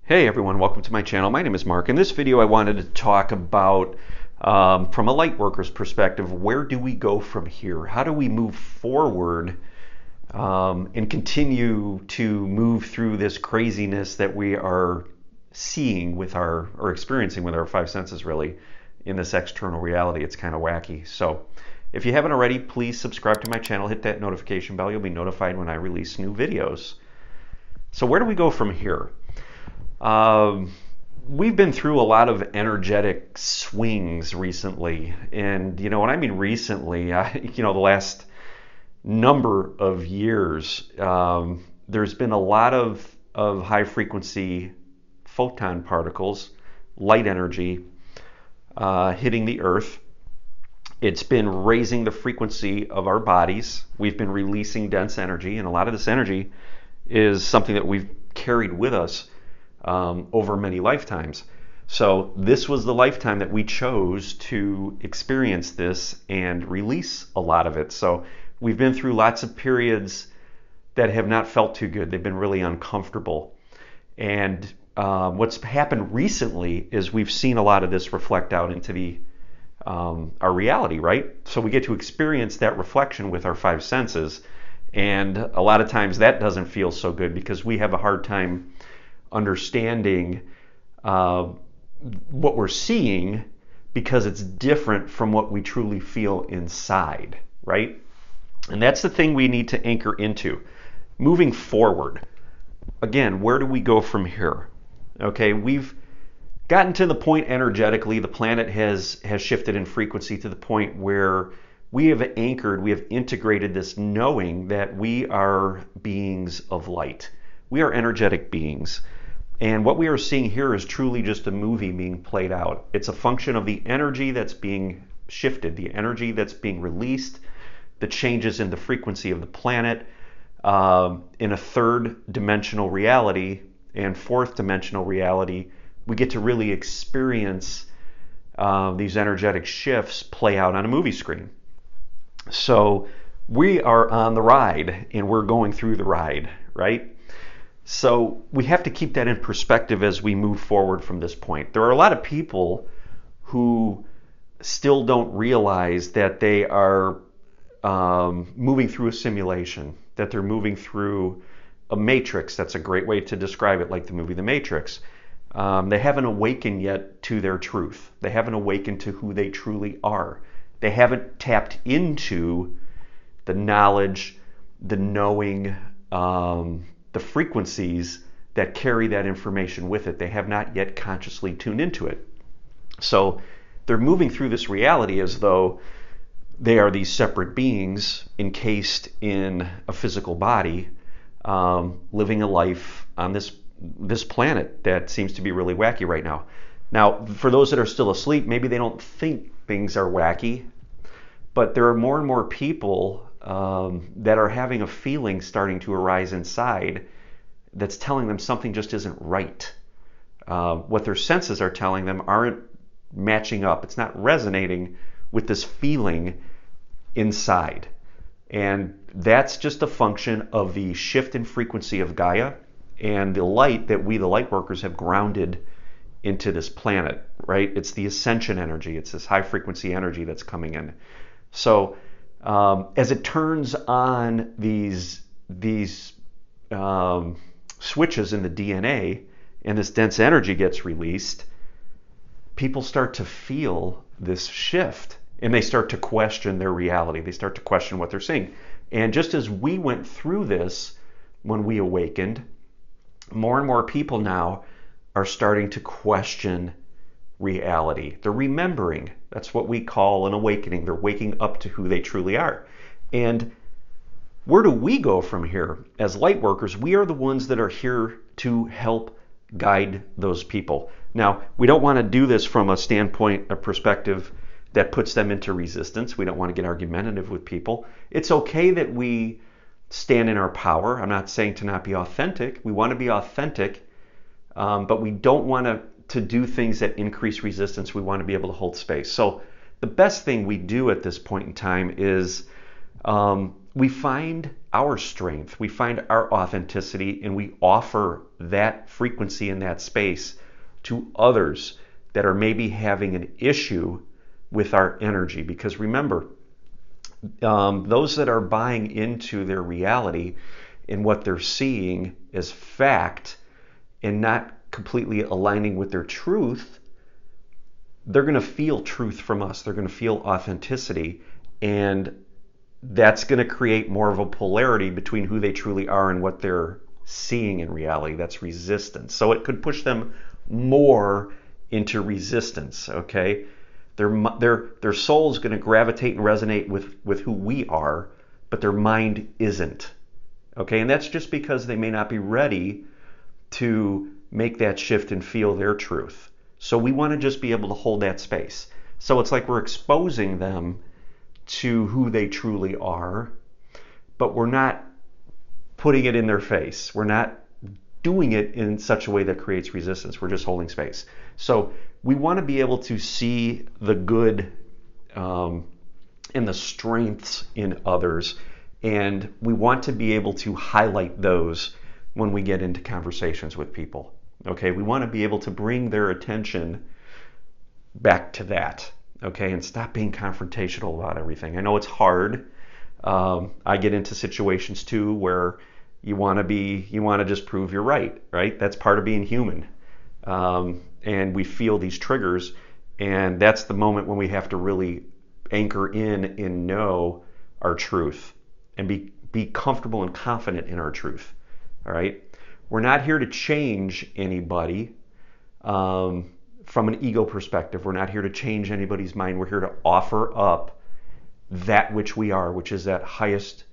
Hey everyone, welcome to my channel. My name is Mark. In this video I wanted to talk about, from a Lightworker's perspective, where do we go from here? How do we move forward and continue to move through this craziness that we are seeing with or experiencing with our five senses, really, in this external reality? It's kind of wacky. So if you haven't already, please subscribe to my channel, hit that notification bell. You'll be notified when I release new videos. So where do we go from here? We've been through a lot of energetic swings recently, and when I mean recently, the last number of years, there's been a lot of high frequency photon particles, light energy, hitting the earth. It's been raising the frequency of our bodies. We've been releasing dense energy, and a lot of this energy is something that we've carried with us over many lifetimes. So this was the lifetime that we chose to experience this and release a lot of it. So we've been through lots of periods that have not felt too good. They've been really uncomfortable. And what's happened recently is we've seen a lot of this reflect out into our reality, right? So we get to experience that reflection with our five senses. And a lot of times that doesn't feel so good because we have a hard time understanding what we're seeing because it's different from what we truly feel inside, right? And that's the thing we need to anchor into. Moving forward, again, where do we go from here? Okay, we've gotten to the point energetically, the planet has shifted in frequency to the point where we have anchored, we have integrated this knowing that we are beings of light. We are energetic beings. And what we are seeing here is truly just a movie being played out. It's a function of the energy that's being shifted, the energy that's being released, the changes in the frequency of the planet, in a third dimensional reality and fourth dimensional reality. We get to really experience these energetic shifts play out on a movie screen. So we are on the ride and we're going through the ride, right? So we have to keep that in perspective as we move forward from this point. There are a lot of people who still don't realize that they are moving through a simulation, that they're moving through a matrix. That's a great way to describe it, like the movie The Matrix. They haven't awakened yet to their truth. They haven't awakened to who they truly are. They haven't tapped into the knowledge, the knowing, the frequencies that carry that information with it. They have not yet consciously tuned into it. So they're moving through this reality as though they are these separate beings encased in a physical body, living a life on this planet that seems to be really wacky right now. Now, for those that are still asleep, maybe they don't think things are wacky, but there are more and more people that are having a feeling starting to arise inside that's telling them something just isn't right. What their senses are telling them aren't matching up. It's not resonating with this feeling inside. And that's just a function of the shift in frequency of Gaia and the light that we, the Lightworkers, have grounded into this planet, right? It's the ascension energy. It's this high frequency energy that's coming in. So as it turns on these switches in the DNA and this dense energy gets released, people start to feel this shift and they start to question their reality. They start to question what they're seeing. And just as we went through this when we awakened, more and more people now are starting to question reality. They're remembering. That's what we call an awakening. They're waking up to who they truly are. And where do we go from here? As Lightworkers, we are the ones that are here to help guide those people. Now, we don't want to do this from a standpoint, a perspective that puts them into resistance. We don't want to get argumentative with people. It's okay that we stand in our power. I'm not saying to not be authentic. We want to be authentic, but we don't want to do things that increase resistance. We want to be able to hold space. So the best thing we do at this point in time is we find our strength, we find our authenticity, and we offer that frequency in that space to others that are maybe having an issue with our energy. Because remember, those that are buying into their reality and what they're seeing as fact and not completely aligning with their truth, they're going to feel truth from us. They're going to feel authenticity, and that's going to create more of a polarity between who they truly are and what they're seeing in reality. That's resistance. So it could push them more into resistance, okay? Their soul is going to gravitate and resonate with who we are, but their mind isn't, okay? And that's just because they may not be ready to make that shift and feel their truth. So we want to just be able to hold that space. So it's like we're exposing them to who they truly are, but we're not putting it in their face. We're not doing it in such a way that creates resistance. We're just holding space. So we want to be able to see the good and the strengths in others, and we want to be able to highlight those when we get into conversations with people. Okay, we want to be able to bring their attention back to that, okay, and stop being confrontational about everything. I know it's hard. I get into situations too where you want to just prove you're right? That's part of being human. And we feel these triggers, and that's the moment when we have to really anchor in and know our truth and be comfortable and confident in our truth. All right. We're not here to change anybody from an ego perspective. We're not here to change anybody's mind. We're here to offer up that which we are, which is that highest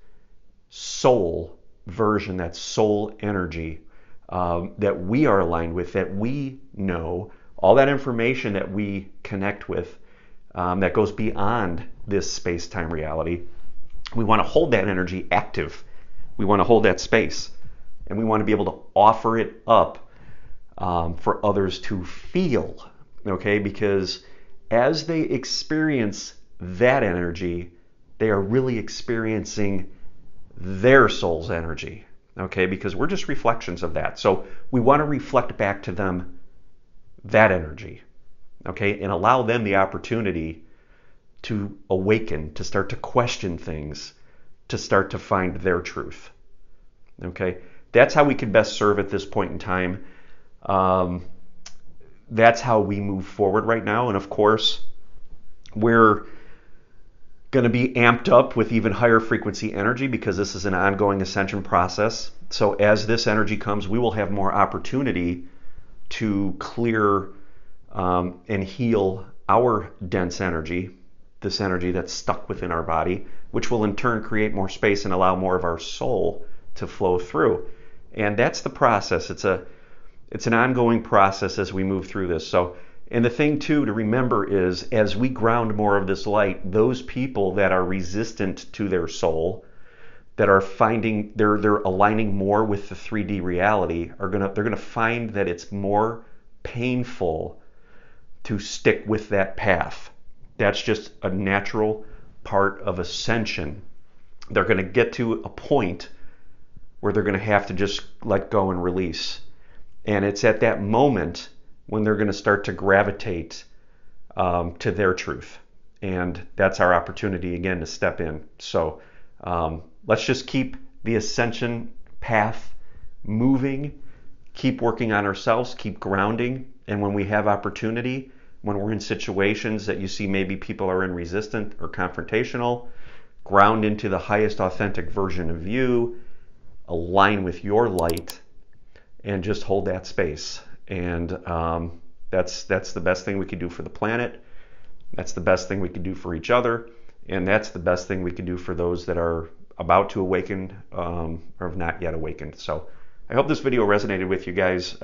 soul version, that soul energy that we are aligned with, that we know, all that information that we connect with that goes beyond this space-time reality. We want to hold that energy active. We want to hold that space. And we want to be able to offer it up for others to feel, okay? Because as they experience that energy, they are really experiencing their soul's energy, okay? Because we're just reflections of that. So we want to reflect back to them that energy, okay? And allow them the opportunity to awaken, to start to question things, to start to find their truth, okay? That's how we can best serve at this point in time. That's how we move forward right now. And of course, we're going to be amped up with even higher frequency energy because this is an ongoing ascension process. So as this energy comes, we will have more opportunity to clear and heal our dense energy, this energy that's stuck within our body, which will in turn create more space and allow more of our soul to flow through. And that's the process. It's an ongoing process as we move through this. So, and the thing too to remember is, as we ground more of this light, those people that are resistant to their soul, that are finding they're aligning more with the 3D reality, they're gonna find that it's more painful to stick with that path. That's just a natural part of ascension. They're going to get to a point where they're going to have to just let go and release. And it's at that moment when they're going to start to gravitate to their truth. And that's our opportunity again to step in. So let's just keep the ascension path moving, keep working on ourselves, keep grounding. And when we have opportunity, when we're in situations that you see maybe people are in resistant or confrontational, ground into the highest authentic version of you, align with your light, and just hold that space. And that's the best thing we can do for the planet. That's the best thing we can do for each other. And that's the best thing we can do for those that are about to awaken or have not yet awakened. So I hope this video resonated with you guys.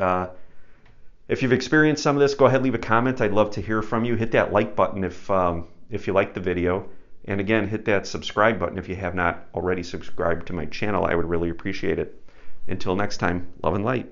If you've experienced some of this, go ahead and leave a comment. I'd love to hear from you. Hit that like button if you like the video. And again, hit that subscribe button if you have not already subscribed to my channel. I would really appreciate it. Until next time, love and light.